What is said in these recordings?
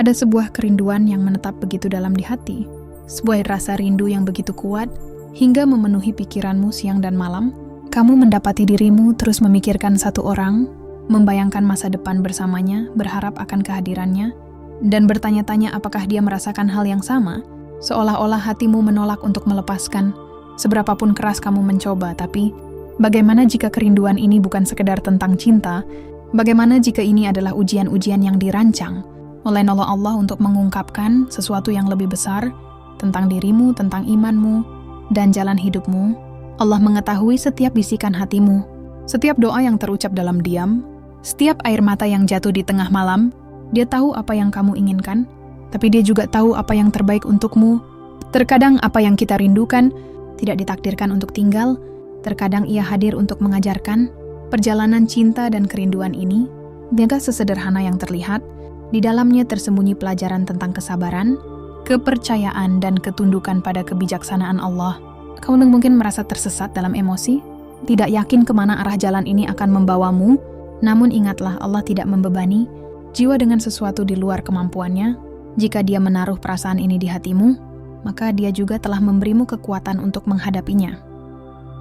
Ada sebuah kerinduan yang menetap begitu dalam di hati, sebuah rasa rindu yang begitu kuat, hingga memenuhi pikiranmu siang dan malam. Kamu mendapati dirimu terus memikirkan satu orang, membayangkan masa depan bersamanya, berharap akan kehadirannya, dan bertanya-tanya apakah dia merasakan hal yang sama, seolah-olah hatimu menolak untuk melepaskan. Seberapapun keras kamu mencoba, tapi bagaimana jika kerinduan ini bukan sekedar tentang cinta? Bagaimana jika ini adalah ujian-ujian yang dirancang oleh Allah untuk mengungkapkan sesuatu yang lebih besar tentang dirimu, tentang imanmu, dan jalan hidupmu? Allah mengetahui setiap bisikan hatimu, setiap doa yang terucap dalam diam, setiap air mata yang jatuh di tengah malam. Dia tahu apa yang kamu inginkan, tapi dia juga tahu apa yang terbaik untukmu. Terkadang apa yang kita rindukan tidak ditakdirkan untuk tinggal, terkadang ia hadir untuk mengajarkan. Perjalanan cinta dan kerinduan ini, dia sesederhana yang terlihat, di dalamnya tersembunyi pelajaran tentang kesabaran, kepercayaan, dan ketundukan pada kebijaksanaan Allah. Kamu mungkin merasa tersesat dalam emosi, tidak yakin kemana arah jalan ini akan membawamu, namun ingatlah Allah tidak membebani jiwa dengan sesuatu di luar kemampuannya. Jika dia menaruh perasaan ini di hatimu, maka dia juga telah memberimu kekuatan untuk menghadapinya.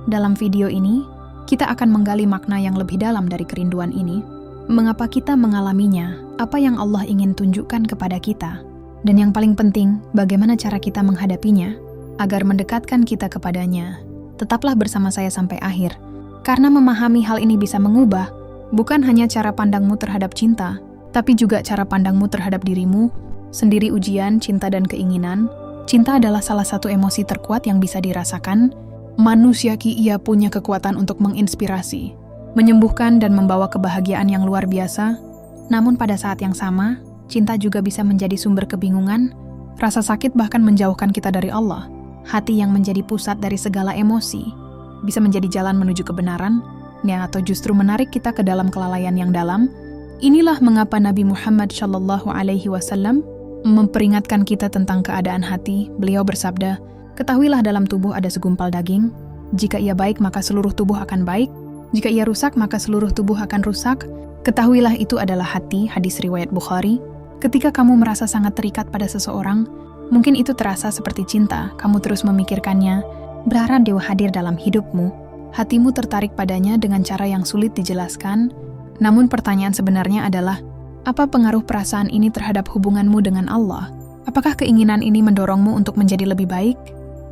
Dalam video ini, kita akan menggali makna yang lebih dalam dari kerinduan ini, mengapa kita mengalaminya, apa yang Allah ingin tunjukkan kepada kita, dan yang paling penting, bagaimana cara kita menghadapinya, agar mendekatkan kita kepadanya. Tetaplah bersama saya sampai akhir, karena memahami hal ini bisa mengubah, bukan hanya cara pandangmu terhadap cinta, tapi juga cara pandangmu terhadap dirimu sendiri. Ujian, cinta, dan keinginan. Cinta adalah salah satu emosi terkuat yang bisa dirasakan. Manusia ia punya kekuatan untuk menginspirasi, menyembuhkan, dan membawa kebahagiaan yang luar biasa. Namun pada saat yang sama, cinta juga bisa menjadi sumber kebingungan, rasa sakit, bahkan menjauhkan kita dari Allah. Hati yang menjadi pusat dari segala emosi bisa menjadi jalan menuju kebenaran, atau justru menarik kita ke dalam kelalaian yang dalam. Inilah mengapa Nabi Muhammad SAW memperingatkan kita tentang keadaan hati. Beliau bersabda, "Ketahuilah dalam tubuh ada segumpal daging. Jika ia baik, maka seluruh tubuh akan baik. Jika ia rusak, maka seluruh tubuh akan rusak. Ketahuilah itu adalah hati." Hadis riwayat Bukhari. Ketika kamu merasa sangat terikat pada seseorang, mungkin itu terasa seperti cinta. Kamu terus memikirkannya, berharap dia hadir dalam hidupmu. Hatimu tertarik padanya dengan cara yang sulit dijelaskan. Namun pertanyaan sebenarnya adalah, apa pengaruh perasaan ini terhadap hubunganmu dengan Allah? Apakah keinginan ini mendorongmu untuk menjadi lebih baik,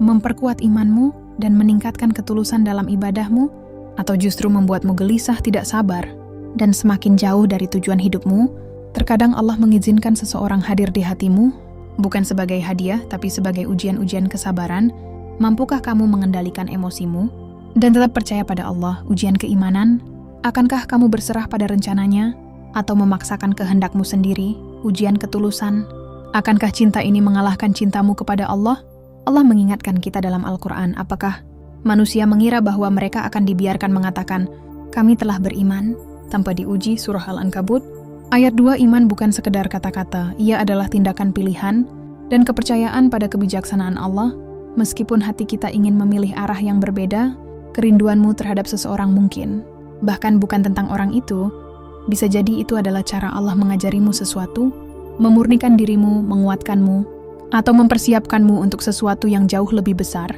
memperkuat imanmu, dan meningkatkan ketulusan dalam ibadahmu? Atau justru membuatmu gelisah, tidak sabar, dan semakin jauh dari tujuan hidupmu? Terkadang Allah mengizinkan seseorang hadir di hatimu, bukan sebagai hadiah, tapi sebagai ujian-ujian kesabaran. Mampukah kamu mengendalikan emosimu dan tetap percaya pada Allah? Ujian keimanan. Akankah kamu berserah pada rencananya atau memaksakan kehendakmu sendiri? Ujian ketulusan. Akankah cinta ini mengalahkan cintamu kepada Allah? Allah mengingatkan kita dalam Al-Quran, apakah manusia mengira bahwa mereka akan dibiarkan mengatakan, "Kami telah beriman," tanpa diuji? Surah Al-Ankabut. Ayat 2, iman bukan sekedar kata-kata, ia adalah tindakan pilihan dan kepercayaan pada kebijaksanaan Allah. Meskipun hati kita ingin memilih arah yang berbeda, kerinduanmu terhadap seseorang mungkin bahkan bukan tentang orang itu. Bisa jadi itu adalah cara Allah mengajarimu sesuatu, memurnikan dirimu, menguatkanmu, atau mempersiapkanmu untuk sesuatu yang jauh lebih besar.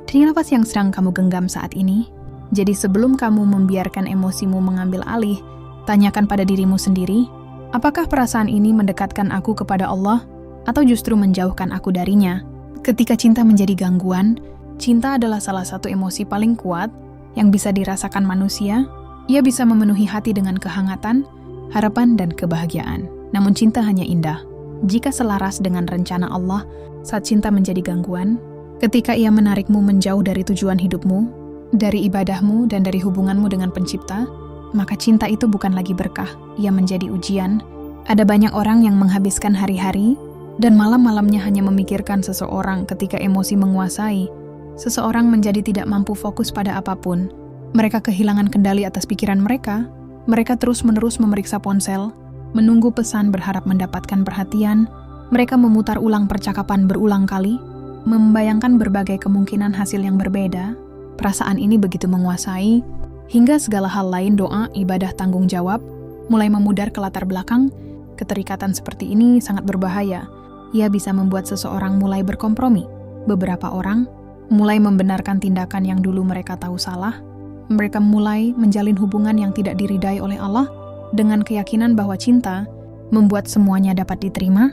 Dan apa yang sedang kamu genggam saat ini? Jadi sebelum kamu membiarkan emosimu mengambil alih, tanyakan pada dirimu sendiri, apakah perasaan ini mendekatkan aku kepada Allah, atau justru menjauhkan aku darinya? Ketika cinta menjadi gangguan, cinta adalah salah satu emosi paling kuat yang bisa dirasakan manusia. Ia bisa memenuhi hati dengan kehangatan, harapan, dan kebahagiaan. Namun cinta hanya indah jika selaras dengan rencana Allah. Saat cinta menjadi gangguan, ketika ia menarikmu menjauh dari tujuan hidupmu, dari ibadahmu, dan dari hubunganmu dengan Pencipta, maka cinta itu bukan lagi berkah, ia menjadi ujian. Ada banyak orang yang menghabiskan hari-hari dan malam-malamnya hanya memikirkan seseorang. Ketika emosi menguasai, seseorang menjadi tidak mampu fokus pada apapun. Mereka kehilangan kendali atas pikiran mereka. Mereka terus-menerus memeriksa ponsel, menunggu pesan, berharap mendapatkan perhatian. Mereka memutar ulang percakapan berulang kali, membayangkan berbagai kemungkinan hasil yang berbeda. Perasaan ini begitu menguasai, hingga segala hal lain, doa, ibadah, tanggung jawab, mulai memudar ke latar belakang. Keterikatan seperti ini sangat berbahaya. Ia bisa membuat seseorang mulai berkompromi. Beberapa orang mulai membenarkan tindakan yang dulu mereka tahu salah. Mereka mulai menjalin hubungan yang tidak diridai oleh Allah dengan keyakinan bahwa cinta membuat semuanya dapat diterima.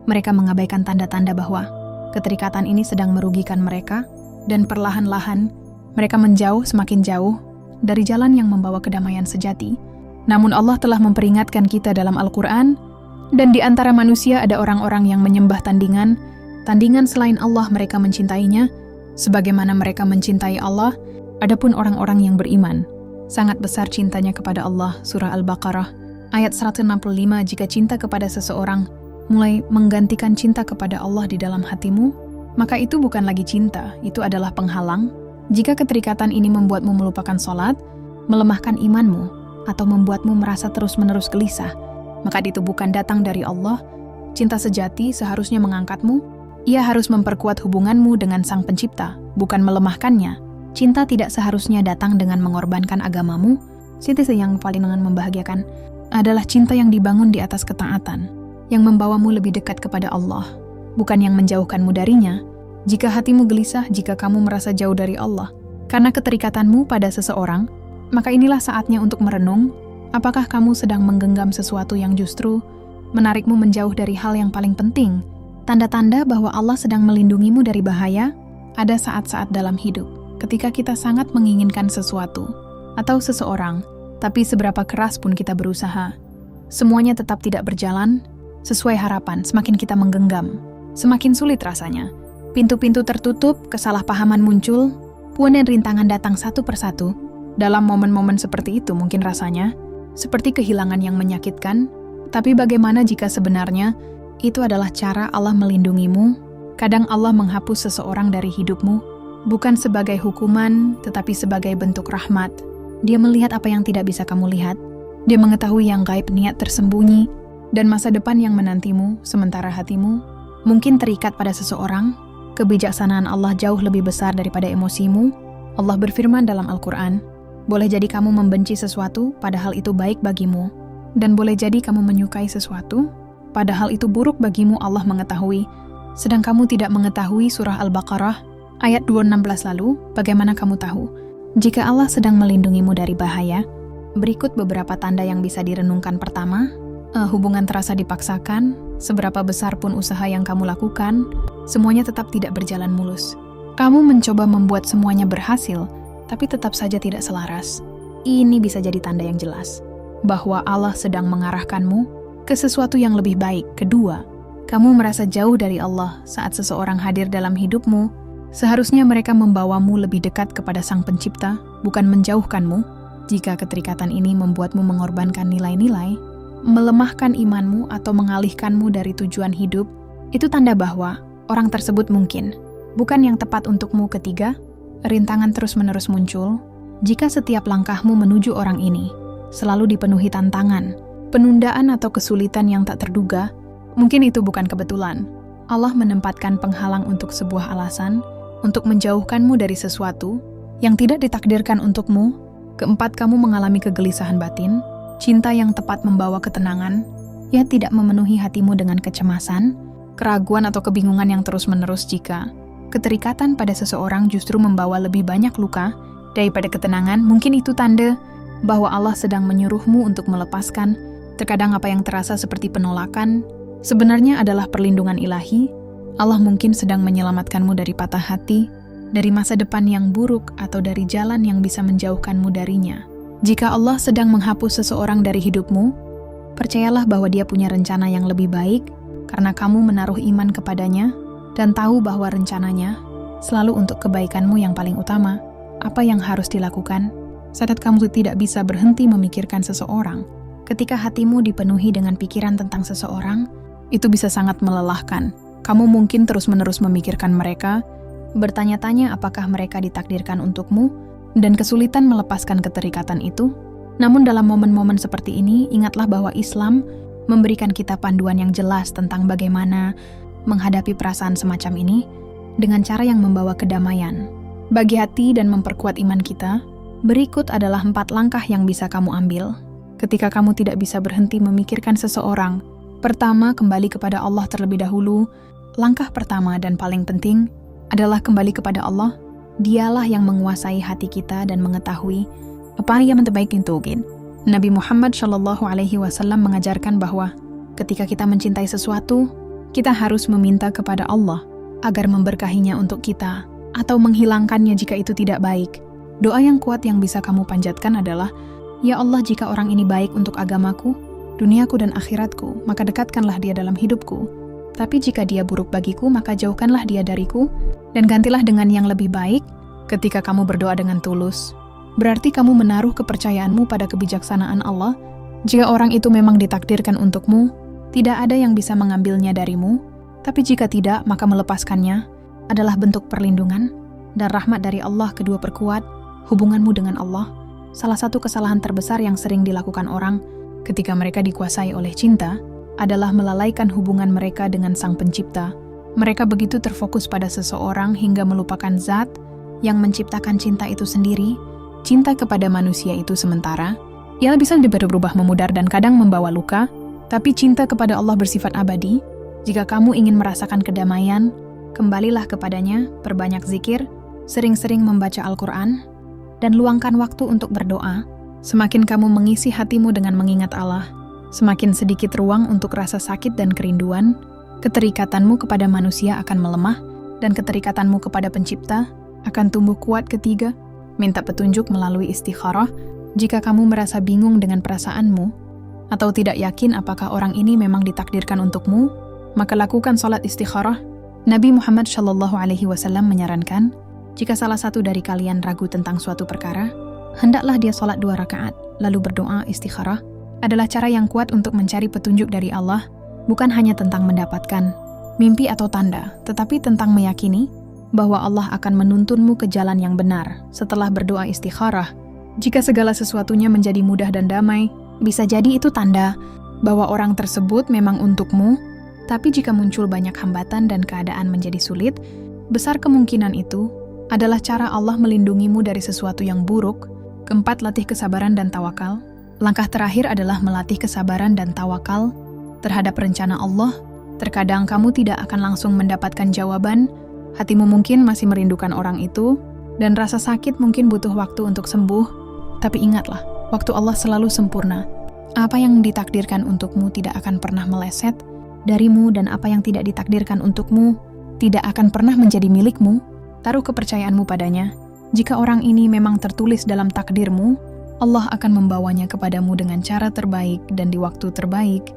Mereka mengabaikan tanda-tanda bahwa keterikatan ini sedang merugikan mereka, dan perlahan-lahan mereka menjauh semakin jauh dari jalan yang membawa kedamaian sejati. Namun Allah telah memperingatkan kita dalam Al-Quran, dan di antara manusia ada orang-orang yang menyembah tandingan selain Allah. Mereka mencintainya sebagaimana mereka mencintai Allah. Adapun orang-orang yang beriman sangat besar cintanya kepada Allah. Surah Al-Baqarah ayat 165. Jika cinta kepada seseorang mulai menggantikan cinta kepada Allah di dalam hatimu, maka itu bukan lagi cinta, itu adalah penghalang. Jika keterikatan ini membuatmu melupakan sholat, melemahkan imanmu, atau membuatmu merasa terus-menerus gelisah, maka itu bukan datang dari Allah. Cinta sejati seharusnya mengangkatmu. Ia harus memperkuat hubunganmu dengan Sang Pencipta, bukan melemahkannya. Cinta tidak seharusnya datang dengan mengorbankan agamamu. Cinta yang paling membahagiakan adalah cinta yang dibangun di atas ketaatan, yang membawamu lebih dekat kepada Allah, bukan yang menjauhkanmu darinya. Jika hatimu gelisah, jika kamu merasa jauh dari Allah karena keterikatanmu pada seseorang, maka inilah saatnya untuk merenung. Apakah kamu sedang menggenggam sesuatu yang justru menarikmu menjauh dari hal yang paling penting? Tanda-tanda bahwa Allah sedang melindungimu dari bahaya. Ada saat-saat dalam hidup ketika kita sangat menginginkan sesuatu atau seseorang, tapi seberapa keras pun kita berusaha, semuanya tetap tidak berjalan sesuai harapan. Semakin kita menggenggam, semakin sulit rasanya. Pintu-pintu tertutup, kesalahpahaman muncul, puan dan rintangan datang satu persatu. Dalam momen-momen seperti itu mungkin rasanya seperti kehilangan yang menyakitkan, tapi bagaimana jika sebenarnya itu adalah cara Allah melindungimu? Kadang Allah menghapus seseorang dari hidupmu, bukan sebagai hukuman, tetapi sebagai bentuk rahmat. Dia melihat apa yang tidak bisa kamu lihat. Dia mengetahui yang gaib, niat tersembunyi, dan masa depan yang menantimu, sementara hatimu mungkin terikat pada seseorang. Kebijaksanaan Allah jauh lebih besar daripada emosimu. Allah berfirman dalam Al-Quran, boleh jadi kamu membenci sesuatu, padahal itu baik bagimu. Dan boleh jadi kamu menyukai sesuatu, padahal itu buruk bagimu. Allah mengetahui, sedang kamu tidak mengetahui. Surah Al-Baqarah, ayat 216. Lalu, bagaimana kamu tahu jika Allah sedang melindungimu dari bahaya? Berikut beberapa tanda yang bisa direnungkan. Pertama, hubungan terasa dipaksakan. Seberapa besar pun usaha yang kamu lakukan, semuanya tetap tidak berjalan mulus. Kamu mencoba membuat semuanya berhasil, tapi tetap saja tidak selaras. Ini bisa jadi tanda yang jelas bahwa Allah sedang mengarahkanmu ke sesuatu yang lebih baik. Kedua, kamu merasa jauh dari Allah saat seseorang hadir dalam hidupmu. Seharusnya mereka membawamu lebih dekat kepada Sang Pencipta, bukan menjauhkanmu. Jika keterikatan ini membuatmu mengorbankan nilai-nilai, melemahkan imanmu, atau mengalihkanmu dari tujuan hidup, itu tanda bahwa orang tersebut mungkin bukan yang tepat untukmu. Ketiga, rintangan terus-menerus muncul. Jika setiap langkahmu menuju orang ini selalu dipenuhi tantangan, penundaan atau kesulitan yang tak terduga, mungkin itu bukan kebetulan. Allah menempatkan penghalang untuk sebuah alasan, untuk menjauhkanmu dari sesuatu yang tidak ditakdirkan untukmu. Keempat, kamu mengalami kegelisahan batin. Cinta yang tepat membawa ketenangan, ia tidak memenuhi hatimu dengan kecemasan, keraguan atau kebingungan yang terus-menerus. Jika keterikatan pada seseorang justru membawa lebih banyak luka daripada ketenangan, mungkin itu tanda bahwa Allah sedang menyuruhmu untuk melepaskan. Terkadang apa yang terasa seperti penolakan sebenarnya adalah perlindungan ilahi. Allah mungkin sedang menyelamatkanmu dari patah hati, dari masa depan yang buruk, atau dari jalan yang bisa menjauhkanmu darinya. Jika Allah sedang menghapus seseorang dari hidupmu, percayalah bahwa Dia punya rencana yang lebih baik, karena kamu menaruh iman kepadanya dan tahu bahwa rencananya selalu untuk kebaikanmu yang paling utama. Apa yang harus dilakukan saat kamu tidak bisa berhenti memikirkan seseorang? Ketika hatimu dipenuhi dengan pikiran tentang seseorang, itu bisa sangat melelahkan. Kamu mungkin terus-menerus memikirkan mereka, bertanya-tanya apakah mereka ditakdirkan untukmu, dan kesulitan melepaskan keterikatan itu. Namun dalam momen-momen seperti ini, ingatlah bahwa Islam memberikan kita panduan yang jelas tentang bagaimana menghadapi perasaan semacam ini dengan cara yang membawa kedamaian bagi hati dan memperkuat iman kita. Berikut adalah 4 langkah yang bisa kamu ambil ketika kamu tidak bisa berhenti memikirkan seseorang Pertama, kembali kepada Allah terlebih dahulu. Langkah pertama dan paling penting adalah kembali kepada Allah. Dialah yang menguasai hati kita dan mengetahui apa yang terbaik untuk kita. Nabi Muhammad SAW mengajarkan bahwa ketika kita mencintai sesuatu, kita harus meminta kepada Allah agar memberkahinya untuk kita atau menghilangkannya jika itu tidak baik. Doa yang kuat yang bisa kamu panjatkan adalah, "Ya Allah, jika orang ini baik untuk agamaku, duniaku dan akhiratku, maka dekatkanlah dia dalam hidupku. Tapi jika dia buruk bagiku, maka jauhkanlah dia dariku, dan gantilah dengan yang lebih baik." Ketika kamu berdoa dengan tulus, berarti kamu menaruh kepercayaanmu pada kebijaksanaan Allah. Jika orang itu memang ditakdirkan untukmu, tidak ada yang bisa mengambilnya darimu. Tapi jika tidak, maka melepaskannya adalah bentuk perlindungan dan rahmat dari Allah. Kedua, perkuat hubunganmu dengan Allah. Salah satu kesalahan terbesar yang sering dilakukan orang ketika mereka dikuasai oleh cinta adalah melalaikan hubungan mereka dengan Sang Pencipta. Mereka begitu terfokus pada seseorang hingga melupakan zat yang menciptakan cinta itu sendiri. Cinta kepada manusia itu sementara, ia bisa berubah memudar dan kadang membawa luka, tapi cinta kepada Allah bersifat abadi. Jika kamu ingin merasakan kedamaian, kembalilah kepadanya, perbanyak zikir, sering-sering membaca Al-Quran, dan luangkan waktu untuk berdoa. Semakin kamu mengisi hatimu dengan mengingat Allah, semakin sedikit ruang untuk rasa sakit dan kerinduan. Keterikatanmu kepada manusia akan melemah, dan keterikatanmu kepada Pencipta akan tumbuh kuat. Ketiga, minta petunjuk melalui istikharah. Jika kamu merasa bingung dengan perasaanmu, atau tidak yakin apakah orang ini memang ditakdirkan untukmu, maka lakukan salat istikharah. Nabi Muhammad SAW menyarankan, jika salah satu dari kalian ragu tentang suatu perkara, hendaklah dia salat 2 rakaat, lalu berdoa. Istikharah adalah cara yang kuat untuk mencari petunjuk dari Allah, bukan hanya tentang mendapatkan mimpi atau tanda, tetapi tentang meyakini bahwa Allah akan menuntunmu ke jalan yang benar. Setelah berdoa istikharah, jika segala sesuatunya menjadi mudah dan damai, bisa jadi itu tanda bahwa orang tersebut memang untukmu. Tapi jika muncul banyak hambatan dan keadaan menjadi sulit, besar kemungkinan itu adalah cara Allah melindungimu dari sesuatu yang buruk. Keempat, latih kesabaran dan tawakal. Langkah terakhir adalah melatih kesabaran dan tawakal terhadap rencana Allah. Terkadang kamu tidak akan langsung mendapatkan jawaban, hatimu mungkin masih merindukan orang itu, dan rasa sakit mungkin butuh waktu untuk sembuh. Tapi ingatlah, waktu Allah selalu sempurna. Apa yang ditakdirkan untukmu tidak akan pernah meleset darimu, dan apa yang tidak ditakdirkan untukmu tidak akan pernah menjadi milikmu. Taruh kepercayaanmu padanya. Jika orang ini memang tertulis dalam takdirmu, Allah akan membawanya kepadamu dengan cara terbaik dan di waktu terbaik.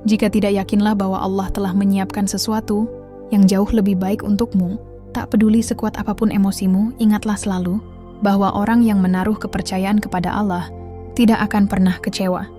Jika tidak, yakinlah bahwa Allah telah menyiapkan sesuatu yang jauh lebih baik untukmu. Tak peduli sekuat apapun emosimu, ingatlah selalu bahwa orang yang menaruh kepercayaan kepada Allah tidak akan pernah kecewa.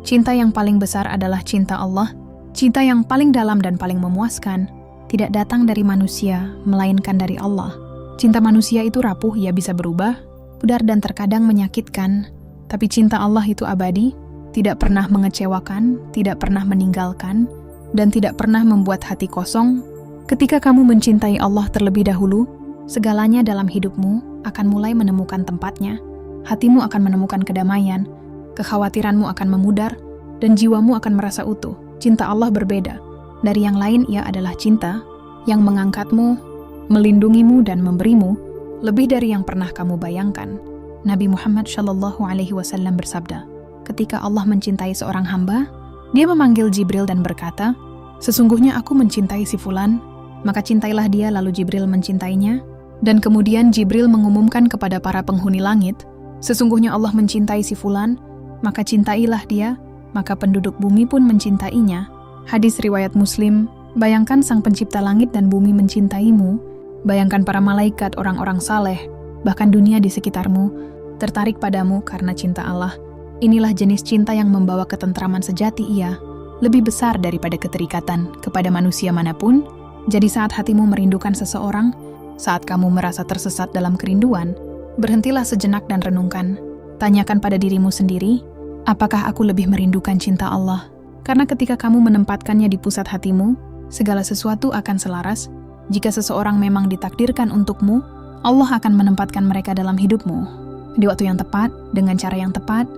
Cinta yang paling besar adalah cinta Allah. Cinta yang paling dalam dan paling memuaskan tidak datang dari manusia, melainkan dari Allah. Cinta manusia itu rapuh, ia bisa berubah, pudar dan terkadang menyakitkan. Tapi cinta Allah itu abadi, tidak pernah mengecewakan, tidak pernah meninggalkan, dan tidak pernah membuat hati kosong. Ketika kamu mencintai Allah terlebih dahulu, segalanya dalam hidupmu akan mulai menemukan tempatnya. Hatimu akan menemukan kedamaian, kekhawatiranmu akan memudar, dan jiwamu akan merasa utuh. Cinta Allah berbeda dari yang lain. Ia adalah cinta yang mengangkatmu, melindungimu, dan memberimu lebih dari yang pernah kamu bayangkan. Nabi Muhammad SAW bersabda, ketika Allah mencintai seorang hamba, dia memanggil Jibril dan berkata, "Sesungguhnya aku mencintai si fulan, maka cintailah dia." Lalu Jibril mencintainya, dan kemudian Jibril mengumumkan kepada para penghuni langit, "Sesungguhnya Allah mencintai si fulan, maka cintailah dia." Maka penduduk bumi pun mencintainya. Hadis riwayat Muslim. Bayangkan Sang Pencipta langit dan bumi mencintaimu. Bayangkan para malaikat, orang-orang saleh, bahkan dunia di sekitarmu tertarik padamu karena cinta Allah. Inilah jenis cinta yang membawa ketentraman sejati. Ia lebih besar daripada keterikatan kepada manusia manapun. Jadi saat hatimu merindukan seseorang, saat kamu merasa tersesat dalam kerinduan, berhentilah sejenak dan renungkan. Tanyakan pada dirimu sendiri, apakah aku lebih merindukan cinta Allah? Karena ketika kamu menempatkannya di pusat hatimu, segala sesuatu akan selaras. Jika seseorang memang ditakdirkan untukmu, Allah akan menempatkan mereka dalam hidupmu di waktu yang tepat, dengan cara yang tepat,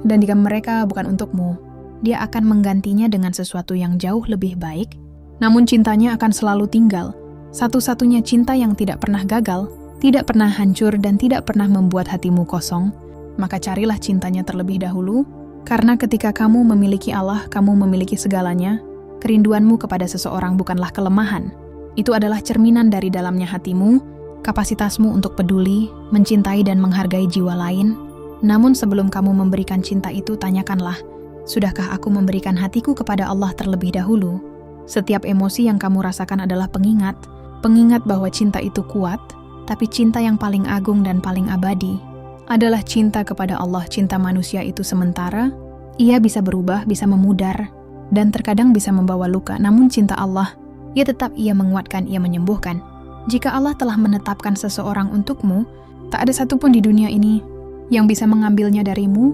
dan jika mereka bukan untukmu, Dia akan menggantinya dengan sesuatu yang jauh lebih baik, namun cintanya akan selalu tinggal. Satu-satunya cinta yang tidak pernah gagal, tidak pernah hancur, dan tidak pernah membuat hatimu kosong. Maka carilah cintanya terlebih dahulu, karena ketika kamu memiliki Allah, kamu memiliki segalanya. Kerinduanmu kepada seseorang bukanlah kelemahan. Itu adalah cerminan dari dalamnya hatimu, kapasitasmu untuk peduli, mencintai dan menghargai jiwa lain. Namun sebelum kamu memberikan cinta itu, tanyakanlah, sudahkah aku memberikan hatiku kepada Allah terlebih dahulu? Setiap emosi yang kamu rasakan adalah pengingat bahwa cinta itu kuat, tapi cinta yang paling agung dan paling abadi adalah cinta kepada Allah. Cinta manusia itu sementara, ia bisa berubah, bisa memudar, dan terkadang bisa membawa luka. Namun cinta Allah, ia menguatkan, ia menyembuhkan. Jika Allah telah menetapkan seseorang untukmu, tak ada satupun di dunia ini yang bisa mengambilnya darimu,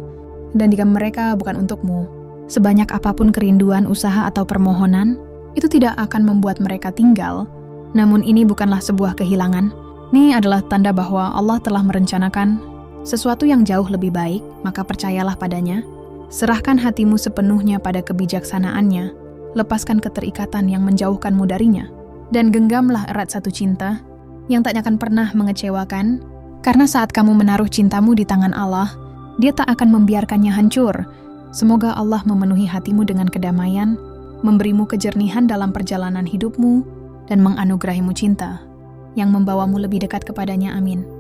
dan jika mereka bukan untukmu, sebanyak apapun kerinduan, usaha, atau permohonan, itu tidak akan membuat mereka tinggal. Namun ini bukanlah sebuah kehilangan. Ini adalah tanda bahwa Allah telah merencanakan sesuatu yang jauh lebih baik, maka percayalah padanya. Serahkan hatimu sepenuhnya pada kebijaksanaannya, lepaskan keterikatan yang menjauhkanmu darinya, dan genggamlah erat satu cinta yang tak akan pernah mengecewakan, karena saat kamu menaruh cintamu di tangan Allah, Dia tak akan membiarkannya hancur. Semoga Allah memenuhi hatimu dengan kedamaian, memberimu kejernihan dalam perjalanan hidupmu, dan menganugerahimu cinta yang membawamu lebih dekat kepadanya. Amin.